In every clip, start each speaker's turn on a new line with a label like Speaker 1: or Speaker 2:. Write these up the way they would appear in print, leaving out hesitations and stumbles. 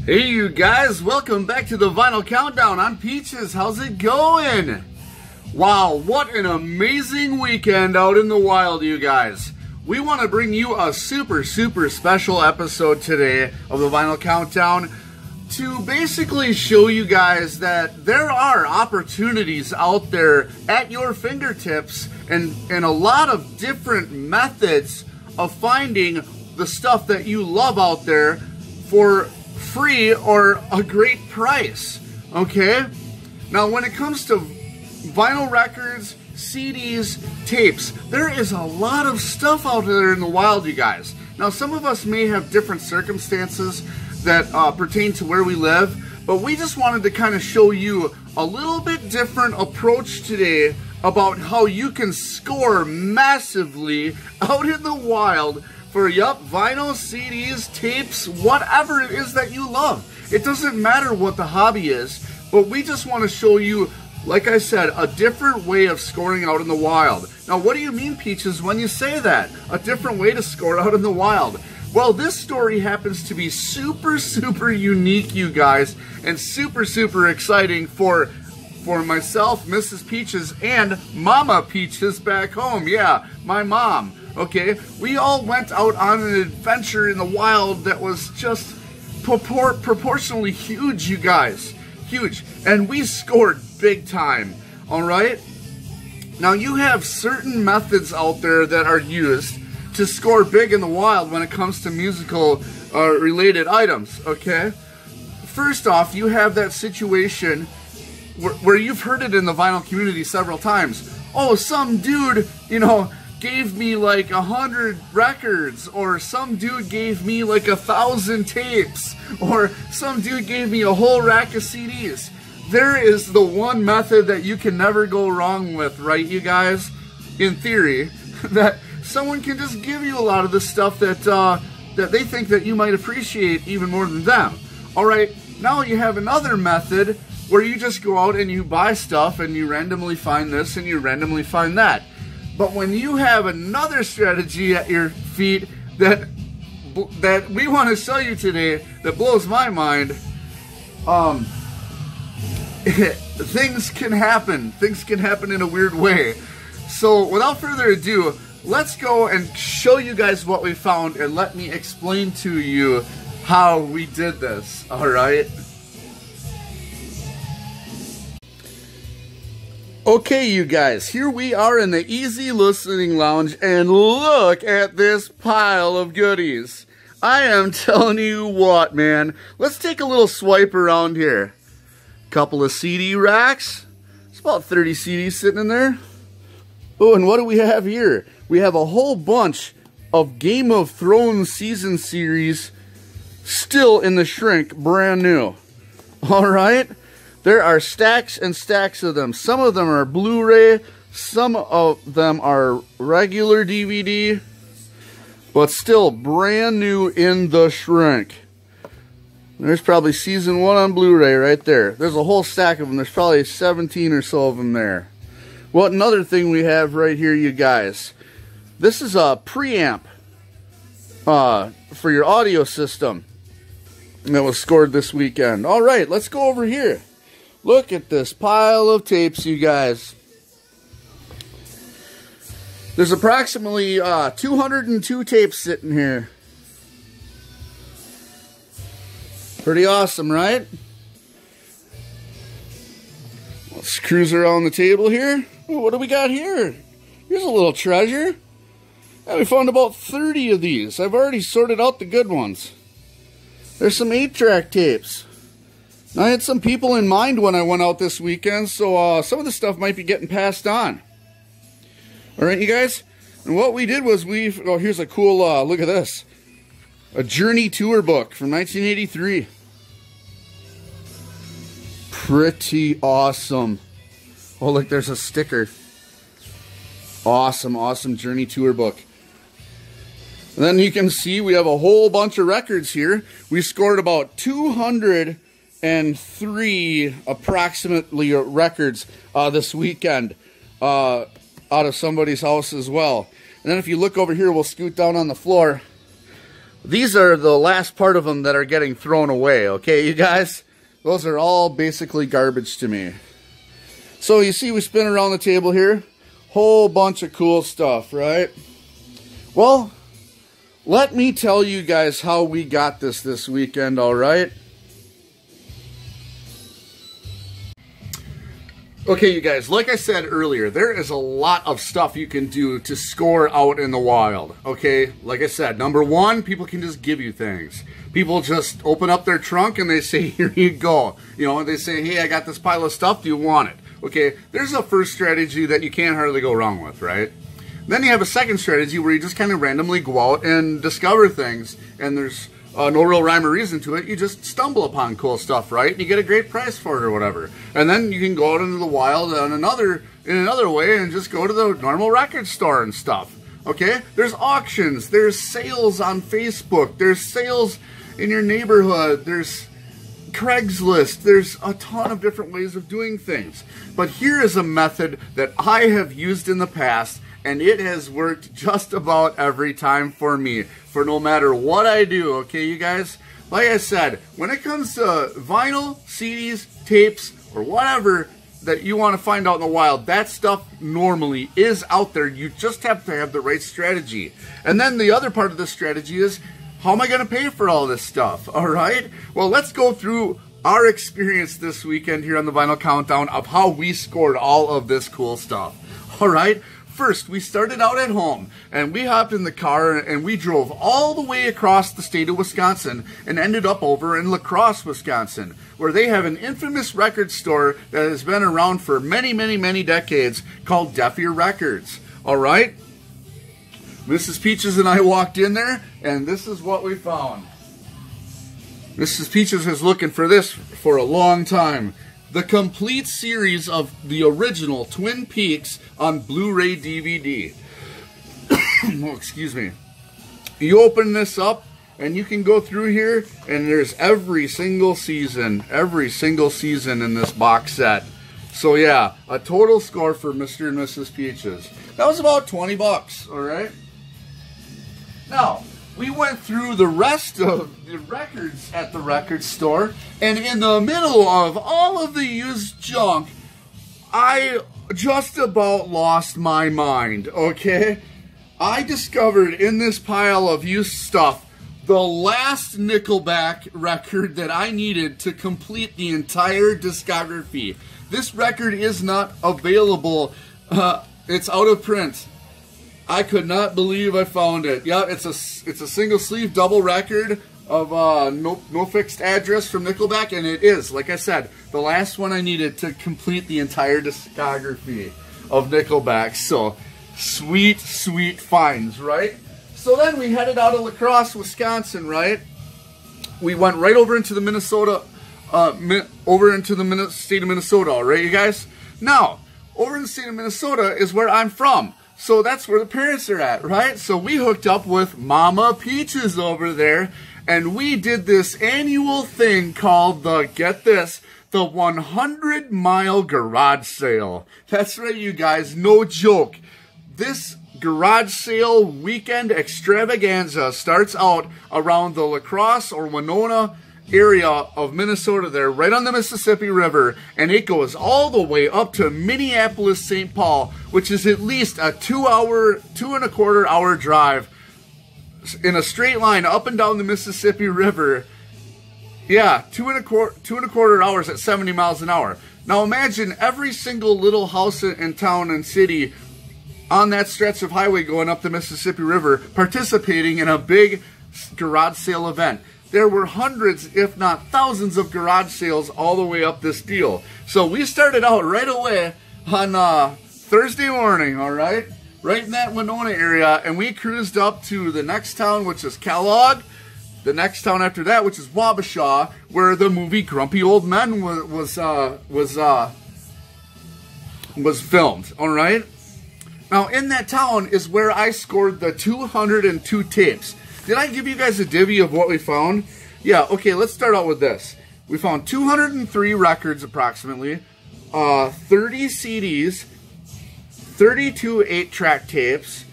Speaker 1: Hey you guys, welcome back to the Vinyl Countdown. I'm Peaches. How's it going? Wow, what an amazing weekend out in the wild, you guys. We want to bring you a super special episode today of the Vinyl Countdown to basically show you guys that there are opportunities out there at your fingertips and a lot of different methods of finding the stuff that you love out there for free or a great price, okay? Now, when it comes to vinyl records, CDs, tapes, there is a lot of stuff out there in the wild, you guys. Now, some of us may have different circumstances that pertain to where we live, but we just wanted to kind of show you a little bit different approach today about how you can score massively out in the wild for, vinyl, CDs, tapes, whatever it is that you love. It doesn't matter what the hobby is, but we just want to show you, like I said, a different way of scoring out in the wild. Now, what do you mean, Peaches, when you say that? A different way to score out in the wild? Well, this story happens to be super unique, you guys, and super exciting for myself, Mrs. Peaches, and Mama Peaches back home. Yeah, my mom. Okay, we all went out on an adventure in the wild that was just proportionally huge, you guys. Huge. And we scored big time, all right? Now, you have certain methods out there that are used to score big in the wild when it comes to musical related items, okay? First off, you have that situation where you've heard it in the vinyl community several times. Oh, some dude, gave me like 100 records, or some dude gave me like 1,000 tapes, or some dude gave me a whole rack of CDs. There is the one method that you can never go wrong with, right, you guys? In theory, that someone can just give you a lot of the stuff that that they think that you might appreciate even more than them. All right, now you have another method where you just go out and you buy stuff and you randomly find this and you randomly find that. But when you have another strategy at your feet that we want to show you today that blows my mind, things can happen. Things can happen in a weird way. So without further ado, let's go and show you guys what we found, and let me explain to you how we did this, all right? Okay, you guys, here we are in the Easy Listening Lounge, and look at this pile of goodies. I am telling you what, man. Let's take a little swipe around here. Couple of CD racks. It's about 30 CDs sitting in there. Oh, and what do we have here? We have a whole bunch of Game of Thrones season series still in the shrink, brand new. All right? There are stacks and stacks of them. Some of them are Blu-ray, some of them are regular DVD, but still brand new in the shrink. There's probably season 1 on Blu-ray right there. There's a whole stack of them. There's probably 17 or so of them there. Well, another thing we have right here, you guys. This is a preamp for your audio system that was scored this weekend. All right, let's go over here. Look at this pile of tapes, you guys. There's approximately 202 tapes sitting here. Pretty awesome, right? Let's cruise around the table here. Ooh, what do we got here? Here's a little treasure. Yeah, we found about 30 of these. I've already sorted out the good ones. There's some 8-track tapes. Now, I had some people in mind when I went out this weekend, so some of the stuff might be getting passed on. All right, you guys? And what we did was oh, here's a cool, look at this. A Journey tour book from 1983. Pretty awesome. Oh, look, there's a sticker. Awesome Journey tour book. And then you can see we have a whole bunch of records here. We scored about 203 approximately records this weekend out of somebody's house as well. And then if you look over here, we'll scoot down on the floor. these are the last part of them that are getting thrown away, okay, you guys? Those are all basically garbage to me. So you see we spin around the table here. Whole bunch of cool stuff, right? Well, let me tell you guys how we got this weekend, all right? Okay, you guys, like I said earlier, there is a lot of stuff you can do to score out in the wild, okay? Like I said, number one, people can just give you things. People just open up their trunk and they say, here you go. You know, they say, hey, I got this pile of stuff, do you want it? Okay, there's a first strategy that you can't hardly go wrong with, right? Then you have a second strategy where you just kind of randomly go out and discover things, and there's no real rhyme or reason to it. You just stumble upon cool stuff, right? And you get a great price for it or whatever. And then you can go out into the wild in another way and just go to the normal record store and stuff. Okay? There's auctions. There's sales on Facebook. There's sales in your neighborhood. There's Craigslist. There's a ton of different ways of doing things. But here is a method that I have used in the past, and it has worked just about every time for me, for no matter what I do, okay, you guys? Like I said, when it comes to vinyl, CDs, tapes, or whatever that you want to find out in the wild, that stuff normally is out there. You just have to have the right strategy. And then the other part of this strategy is, how am I going to pay for all this stuff, all right? Well, let's go through our experience this weekend here on the Vinyl Countdown of how we scored all of this cool stuff, all right? First, we started out at home, and we hopped in the car, and we drove all the way across the state of Wisconsin and ended up over in La Crosse, Wisconsin, where they have an infamous record store that has been around for many, many, many decades called Deaf Ear Records. All right? Mrs. Peaches and I walked in there, and this is what we found. Mrs. Peaches is looking for this for a long time. The complete series of the original Twin Peaks on Blu-ray DVD. Oh, excuse me. You open this up and you can go through here and there's every single season in this box set. So yeah, a total score for Mr. and Mrs. Peaches. That was about 20 bucks, all right? Now, we went through the rest of the records at the record store, and in the middle of all of the used junk, I just about lost my mind, okay? I discovered in this pile of used stuff the last Nickelback record that I needed to complete the entire discography. This record is not available. It's out of print. I could not believe I found it. Yeah, it's a single sleeve double record of no Fixed Address from Nickelback, and it is, like I said, the last one I needed to complete the entire discography of Nickelback. So, sweet, sweet finds, right? So then we headed out of La Crosse, Wisconsin, right? We went right over into the Minnesota, state of Minnesota, all right, you guys? Now, over in the state of Minnesota is where I'm from. So that's where the parents are at, right? So we hooked up with Mama Peaches over there, and we did this annual thing called get this, the 100-mile garage sale. That's right, you guys, no joke. This garage sale weekend extravaganza starts out around the La Crosse or Winona area of Minnesota there, right on the Mississippi River, and it goes all the way up to Minneapolis, St. Paul, which is at least a 2.25 hour drive in a straight line up and down the Mississippi River. Yeah, 2.25 hours at 70 miles an hour. Now imagine every single little house in town and city on that stretch of highway going up the Mississippi River participating in a big garage sale event. There were hundreds, if not thousands, of garage sales all the way up this deal. So we started out right away on Thursday morning, all right? Right in that Winona area, and we cruised up to the next town, which is Kellogg. The next town after that, which is Wabasha, where the movie Grumpy Old Men was filmed, all right? Now, in that town is where I scored the 202 tapes. Did I give you guys a divvy of what we found? Yeah, okay, let's start out with this. We found 203 records approximately, 30 CDs, 32 8-track tapes,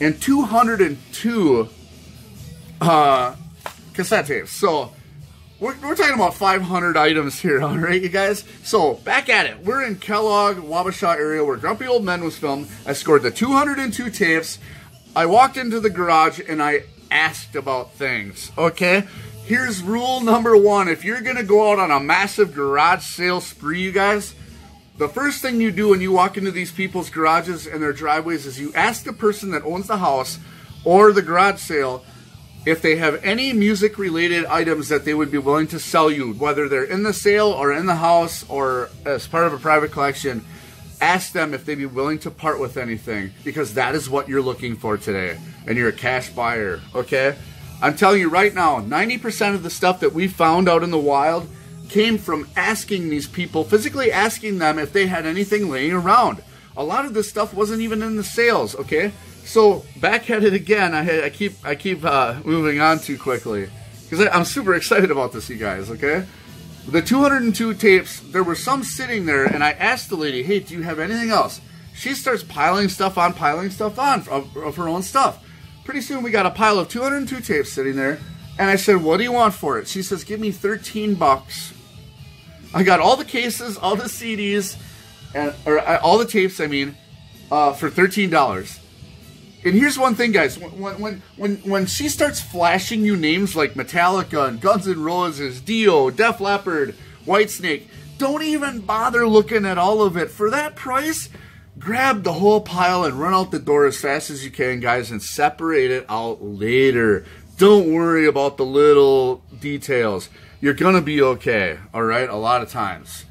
Speaker 1: and 202 cassette tapes. So we're talking about 500 items here, all right, you guys? So back at it. We're in Kellogg, Wabasha area where Grumpy Old Men was filmed. I scored the 202 tapes. I walked into the garage and I asked about things, okay? Here's rule number one. If you're going to go out on a massive garage sale spree, you guys, the first thing you do when you walk into these people's garages and their driveways is you ask the person that owns the house or the garage sale if they have any music-related items that they would be willing to sell you, whether they're in the sale or in the house or as part of a private collection. Ask them if they'd be willing to part with anything, because that is what you're looking for today, and you're a cash buyer, okay? I'm telling you right now, 90% of the stuff that we found out in the wild came from asking these people, physically asking them if they had anything laying around. A lot of this stuff wasn't even in the sales, okay? So back at it again. I keep moving on too quickly because I'm super excited about this, you guys, okay? The 202 tapes, there were some sitting there, and I asked the lady, hey, do you have anything else? She starts piling stuff on of her own stuff. Pretty soon we got a pile of 202 tapes sitting there, and I said, what do you want for it? She says, give me 13 bucks. I got all the cases, all the CDs, all the tapes, I mean, for $13. And here's one thing, guys. When she starts flashing you names like Metallica and Guns N' Roses, Dio, Def Leppard, Whitesnake, don't even bother looking at all of it. For that price, grab the whole pile and run out the door as fast as you can, guys, and separate it out later. Don't worry about the little details. You're going to be okay, all right, a lot of times.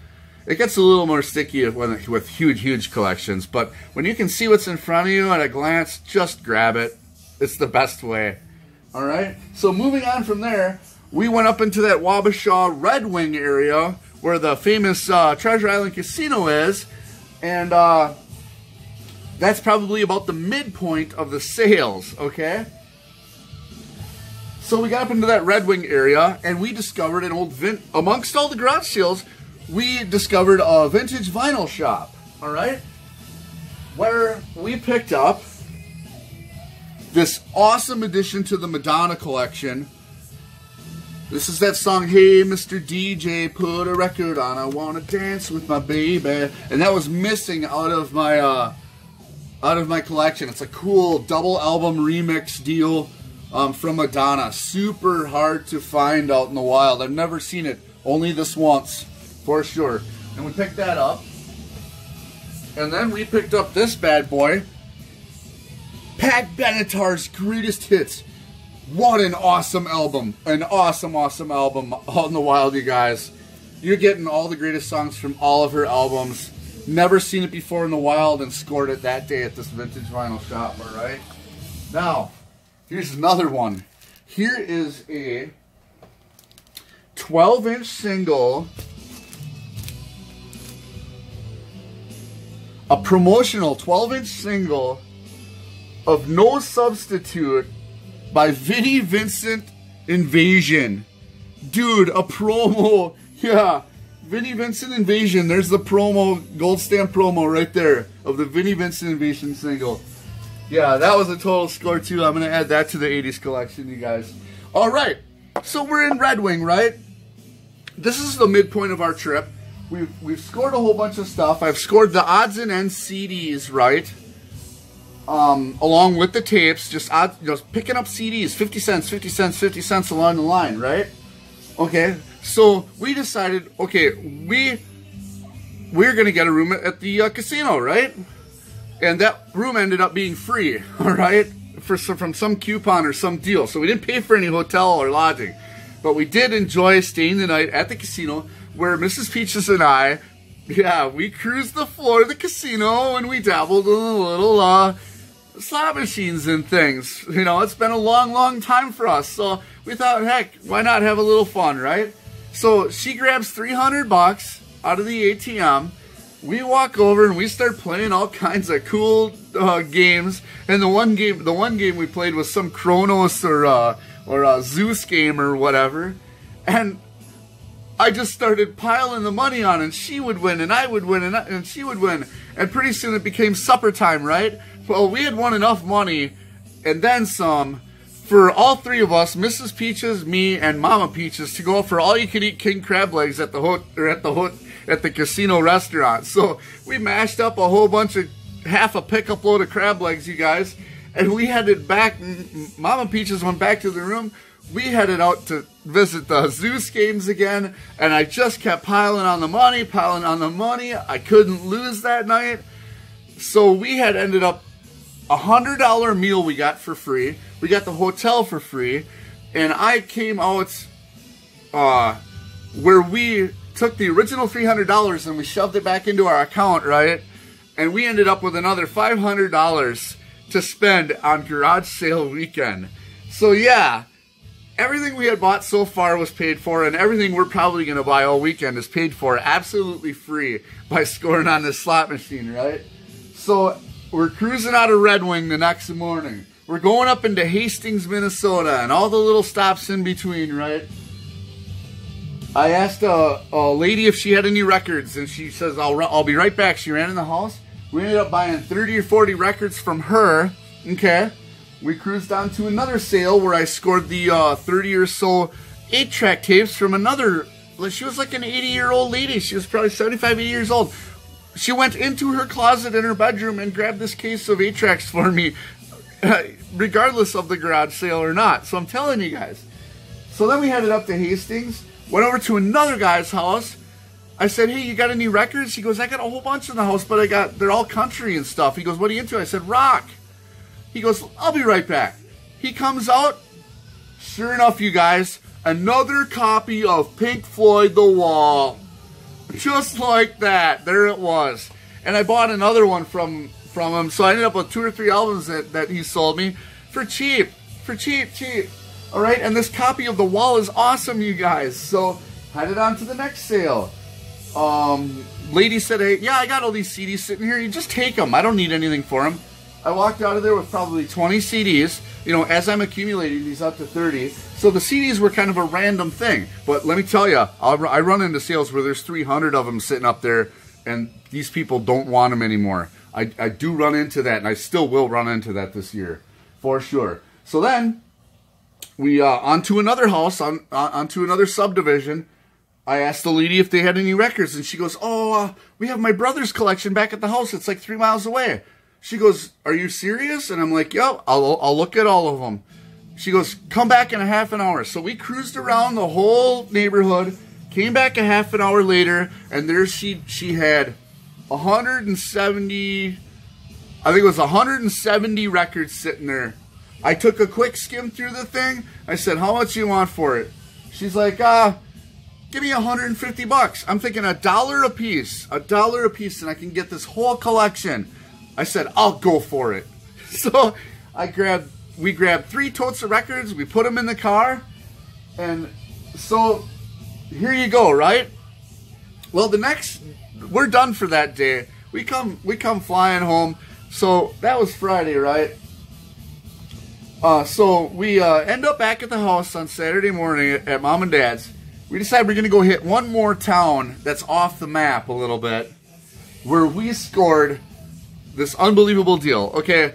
Speaker 1: It gets a little more sticky with huge collections, but when you can see what's in front of you at a glance, just grab it. It's the best way. All right? So moving on from there, we went up into that Wabasha Red Wing area where the famous Treasure Island Casino is, and that's probably about the midpoint of the sales, okay? So we got up into that Red Wing area, and we discovered an old amongst all the garage sales, we discovered a vintage vinyl shop, all right, where we picked up this awesome addition to the Madonna collection. This is that song, Hey Mr. DJ, put a record on, I wanna dance with my baby, and that was missing out of my collection. It's a cool double album remix deal from Madonna. Super hard to find out in the wild. I've never seen it, only this once. For sure. And we picked that up. And then we picked up this bad boy. Pat Benatar's Greatest Hits. What an awesome album. An awesome album out in the wild, you guys. You're getting all the greatest songs from all of her albums. Never seen it before in the wild and scored it that day at this vintage vinyl shop, alright? Now, here's another one. Here is a 12-inch single, a promotional 12-inch single of No Substitute by Vinnie Vincent Invasion. Dude, a promo. Yeah, Vinnie Vincent Invasion. There's the promo, gold stamp promo right there of the Vinnie Vincent Invasion single. Yeah, that was a total score too. I'm going to add that to the 80s collection, you guys. All right, so we're in Red Wing, right? This is the midpoint of our trip. We've scored a whole bunch of stuff. I've scored the odds and ends CDs, right? Along with the tapes, just picking up CDs, 50 cents, 50 cents, 50 cents along the line, right? Okay, so we decided, okay, we're gonna get a room at the casino, right? And that room ended up being free, all right, from some coupon or some deal. So we didn't pay for any hotel or lodging, but we did enjoy staying the night at the casino, where Mrs. Peaches and I, yeah, we cruised the floor of the casino and we dabbled in a little slot machines and things. You know, it's been a long time for us, so we thought, heck, why not have a little fun, right? So she grabs 300 bucks out of the ATM. We walk over and we start playing all kinds of cool games. And the one game we played was some Kronos or a Zeus game or whatever. And I just started piling the money on, and she would win, and I would win, and she would win. And pretty soon it became supper time, right? Well, we had won enough money, and then some, for all three of us, Mrs. Peaches, me, and Mama Peaches, to go out for all-you-can-eat king crab legs at the casino restaurant. So we mashed up a whole bunch of half a pickup load of crab legs, you guys, and we headed back. Mama Peaches went back to the room. We headed out to visit the Zeus games again, and I just kept piling on the money. I couldn't lose that night. So we had ended up $100 meal we got for free. We got the hotel for free, and I came out where we took the original $300 and we shoved it back into our account, right? And we ended up with another $500 to spend on garage sale weekend. So yeah, everything we had bought so far was paid for, and everything we're probably going to buy all weekend is paid for absolutely free by scoring on this slot machine, right? So we're cruising out of Red Wing the next morning. We're going up into Hastings, Minnesota, and all the little stops in between, right? I asked a lady if she had any records, and she says, I'll be right back. She ran in the house. We ended up buying 30 or 40 records from her, okay? We cruised on to another sale where I scored the 30 or so 8-track tapes from another, she was like an 80-year-old lady. She was probably 75, 80 years old. She went into her closet in her bedroom and grabbed this case of 8-tracks for me, regardless of the garage sale or not. So I'm telling you guys. So then we headed up to Hastings, went over to another guy's house. I said, hey, you got any records? He goes, I got a whole bunch in the house, but they're all country and stuff. He goes, what are you into? I said, rock. He goes, I'll be right back. He comes out. Sure enough, you guys, another copy of Pink Floyd The Wall. Just like that. There it was. And I bought another one from him, so I ended up with 2 or 3 albums that he sold me for cheap. For cheap. All right, and this copy of The Wall is awesome, you guys. So headed on to the next sale. Lady said, hey, yeah, I got all these CDs sitting here. You just take them. I don't need anything for them. I walked out of there with probably 20 CDs, you know, as I'm accumulating these up to 30. So the CDs were kind of a random thing. But let me tell you, I run into sales where there's 300 of them sitting up there, and these people don't want them anymore. I do run into that, and I still will run into that this year, for sure. So then, we onto another house, onto another subdivision. I asked the lady if they had any records, and she goes, oh, we have my brother's collection back at the house. It's like 3 miles away. She goes, are you serious? And I'm like, yo, I'll look at all of them. She goes, come back in a half an hour. So we cruised around the whole neighborhood, came back a half an hour later, and there she had 170, I think it was 170 records sitting there. I took a quick skim through the thing. I said, how much you want for it? She's like, give me $150. I'm thinking $1 a piece, and I can get this whole collection. I said, I'll go for it. So we grabbed 3 totes of records, we put them in the car, and so here you go, right? Well, we're done for that day. We come flying home. So that was Friday, right? So we end up back at the house on Saturday morning at Mom and Dad's. We decide we're going to go hit one more town that's off the map a little bit, where we scored this unbelievable deal. Okay,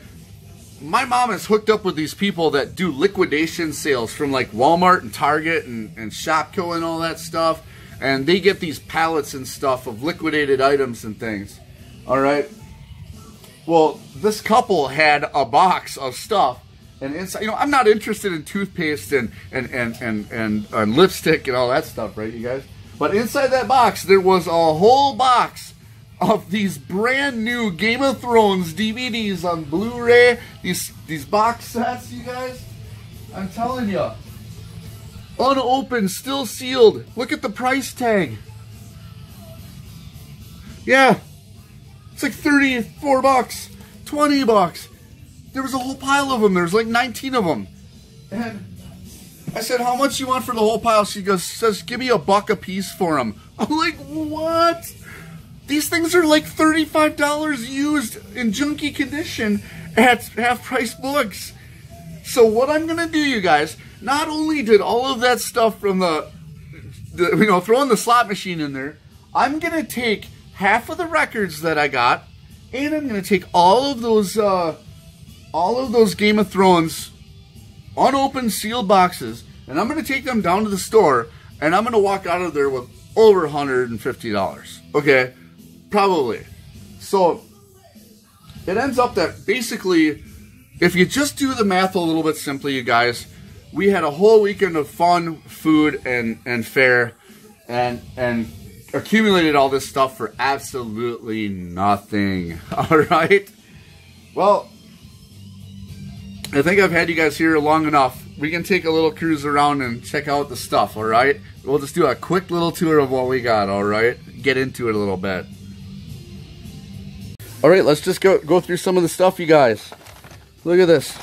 Speaker 1: my mom is hooked up with these people that do liquidation sales from like Walmart and Target and Shopko and all that stuff. And they get these pallets and stuff of liquidated items and things. All right. Well, this couple had a box of stuff. And inside, you know, I'm not interested in toothpaste and lipstick and all that stuff, right, you guys? But inside that box, there was a whole box of these brand new Game of Thrones DVDs on Blu-ray. These box sets, you guys. I'm telling you. Unopened, still sealed. Look at the price tag. Yeah. It's like 34 bucks, 20 bucks. There was a whole pile of them. There's like 19 of them. And I said, how much you want for the whole pile? She says, give me $1 a piece for them. I'm like, what? These things are like $35 used in junky condition at half-price books. So what I'm going to do, you guys, not only did all of that stuff from throwing the slot machine in there, I'm going to take half of the records that I got, and I'm going to take all of those Game of Thrones unopened sealed boxes, and I'm going to take them down to the store, and I'm going to walk out of there with over $150. Okay, probably. So it ends up that basically, if you just do the math a little bit simply, you guys, we had a whole weekend of fun, food, and fare, and accumulated all this stuff for absolutely nothing. All right? Well, I think I've had you guys here long enough. We can take a little cruise around and check out the stuff, all right? We'll just do a quick little tour of what we got, all right? Get into it a little bit. All right, let's just go through some of the stuff, you guys. Look at this.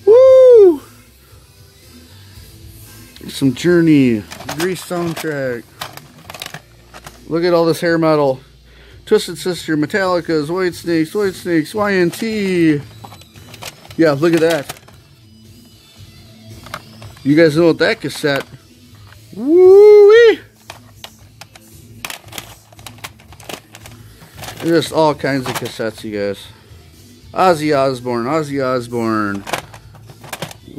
Speaker 1: Woo! Some Journey, Grease soundtrack. Look at all this hair metal. Twisted Sister, Metallica's, White Snakes, YNT. Yeah, look at that. You guys know what that cassette. Woo-wee! Just all kinds of cassettes, you guys. Ozzy Osbourne.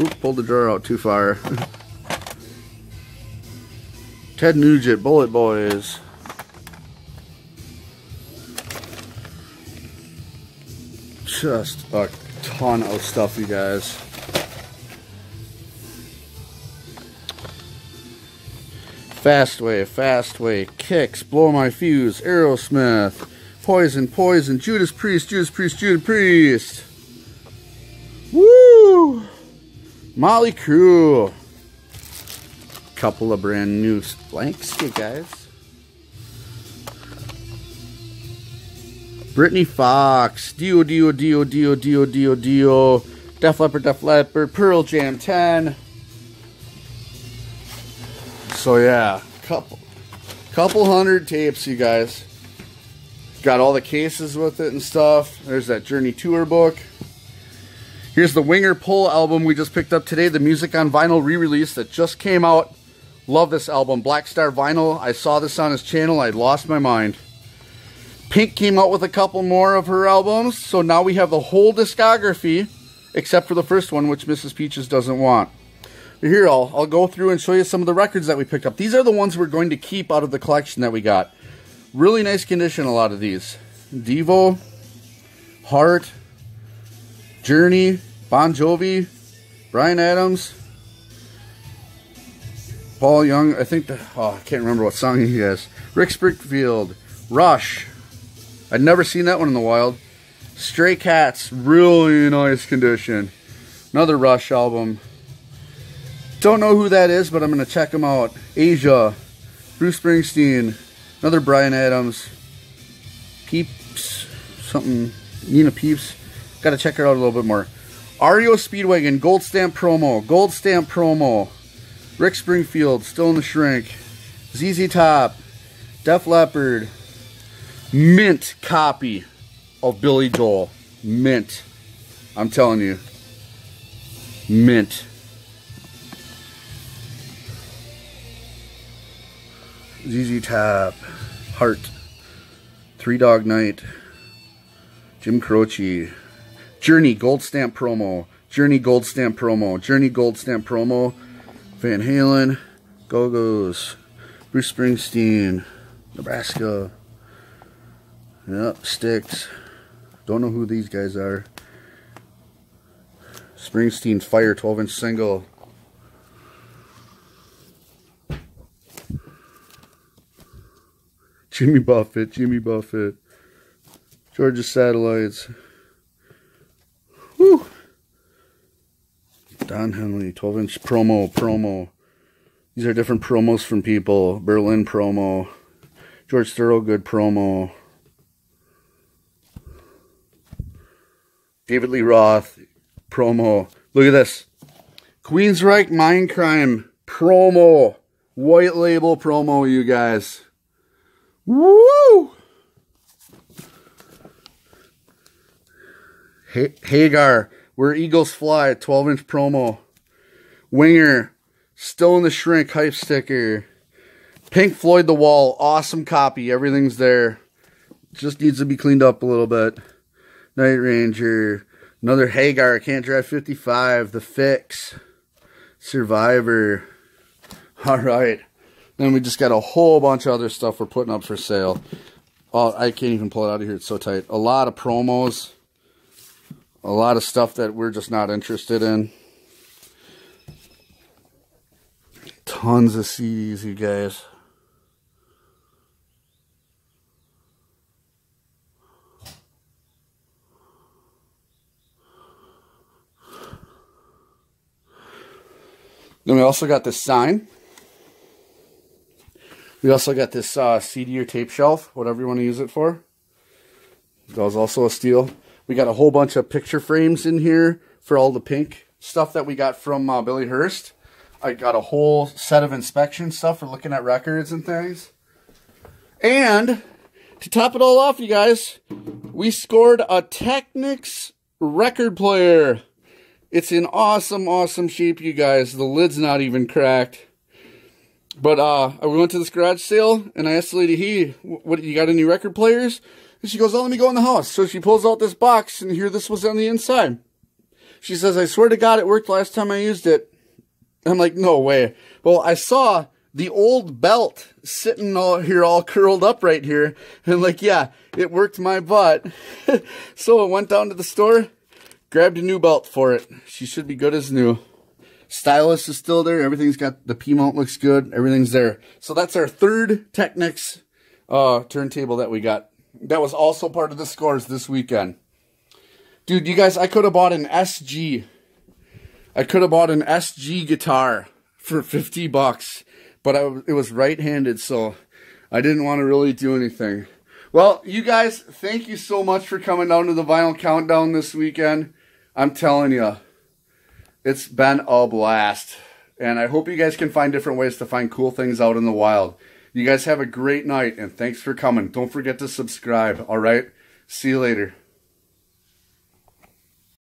Speaker 1: Oop, pulled the drawer out too far. Ted Nugent, Bullet Boys. Just a ton of stuff, you guys. Fastway, Kicks, Blow My Fuse, Aerosmith, Poison, Judas Priest. Woo! Motley Crue. Couple of brand new blanks, you guys. Britney Fox, Dio, Def Leppard, Pearl Jam 10. So yeah, couple hundred tapes, you guys. Got all the cases with it and stuff. There's that Journey tour book. Here's the Winger Pull album we just picked up today, the Music on Vinyl re-release that just came out. Love this album, Black Star Vinyl. I saw this on his channel, I lost my mind. Pink came out with a couple more of her albums, so now we have the whole discography, except for the first one, which Mrs. Peaches doesn't want. But here, I'll go through and show you some of the records that we picked up. These are the ones we're going to keep out of the collection that we got. Really nice condition, a lot of these. Devo, Heart, Journey, Bon Jovi, Bryan Adams, Paul Young, I think, I can't remember what song he has. Rick Springfield, Rush. I'd never seen that one in the wild. Stray Cats, really nice condition. Another Rush album. Don't know who that is, but I'm going to check them out. Asia, Bruce Springsteen, another Bryan Adams, Peeps, something, Nina Peeps. Got to check her out a little bit more. REO Speedwagon, Gold Stamp promo. Rick Springfield, Still in the Shrink. ZZ Top, Def Leppard. Mint copy of Billy Joel. Mint. I'm telling you. Mint. ZZ Top. Heart. Three Dog Night. Jim Croce. Journey Gold Stamp promo. Journey Gold Stamp promo. Van Halen. Go-Go's. Bruce Springsteen. Nebraska. Yep, Styx. Don't know who these guys are. Springsteen Fire 12-inch single. Jimmy Buffett. Georgia Satellites. Whew. Don Henley, 12-inch promo. These are different promos from people. Berlin promo. George Thorogood promo. David Lee Roth promo. Look at this. Queensryche Mindcrime promo. White label promo, you guys. Woo! Hagar, Where Eagles Fly, 12-inch promo. Winger, Still in the Shrink hype sticker. Pink Floyd The Wall, awesome copy. Everything's there. Just needs to be cleaned up a little bit. Night Ranger, Another Hagar, Can't Drive 55, The Fix, Survivor. All right. Then we just got a whole bunch of other stuff we're putting up for sale. Oh, I can't even pull it out of here. It's so tight. A lot of promos. A lot of stuff that we're just not interested in. Tons of CDs, you guys. Then we also got this sign. We also got this CD or tape shelf, whatever you want to use it for. That was also a steal. We got a whole bunch of picture frames in here for all the pink stuff that we got from Billy Hurst. I got a whole set of inspection stuff for looking at records and things. And to top it all off, you guys, we scored a Technics record player. It's in awesome, awesome shape, you guys. The lid's not even cracked. But we went to this garage sale, and I asked the lady, hey, what, you got any record players? And she goes, oh, let me go in the house. So she pulls out this box, and here this was on the inside. She says, I swear to God, it worked last time I used it. I'm like, no way. Well, I saw the old belt sitting all curled up right here. And like, yeah, it worked my butt. So I went down to the store, grabbed a new belt for it. She should be good as new. Stylus is still there. Everything's got, the P-mount looks good. Everything's there. So that's our third Technics turntable that we got. That was also part of the scores this weekend. Dude, you guys, I could have bought an SG. I could have bought an SG guitar for 50 bucks. But it was right-handed, so I didn't want to really do anything. Well, you guys, thank you so much for coming down to the Vinyl Countdown this weekend. I'm telling you, it's been a blast. And I hope you guys can find different ways to find cool things out in the wild. You guys have a great night, and thanks for coming. Don't forget to subscribe, all right? See you later.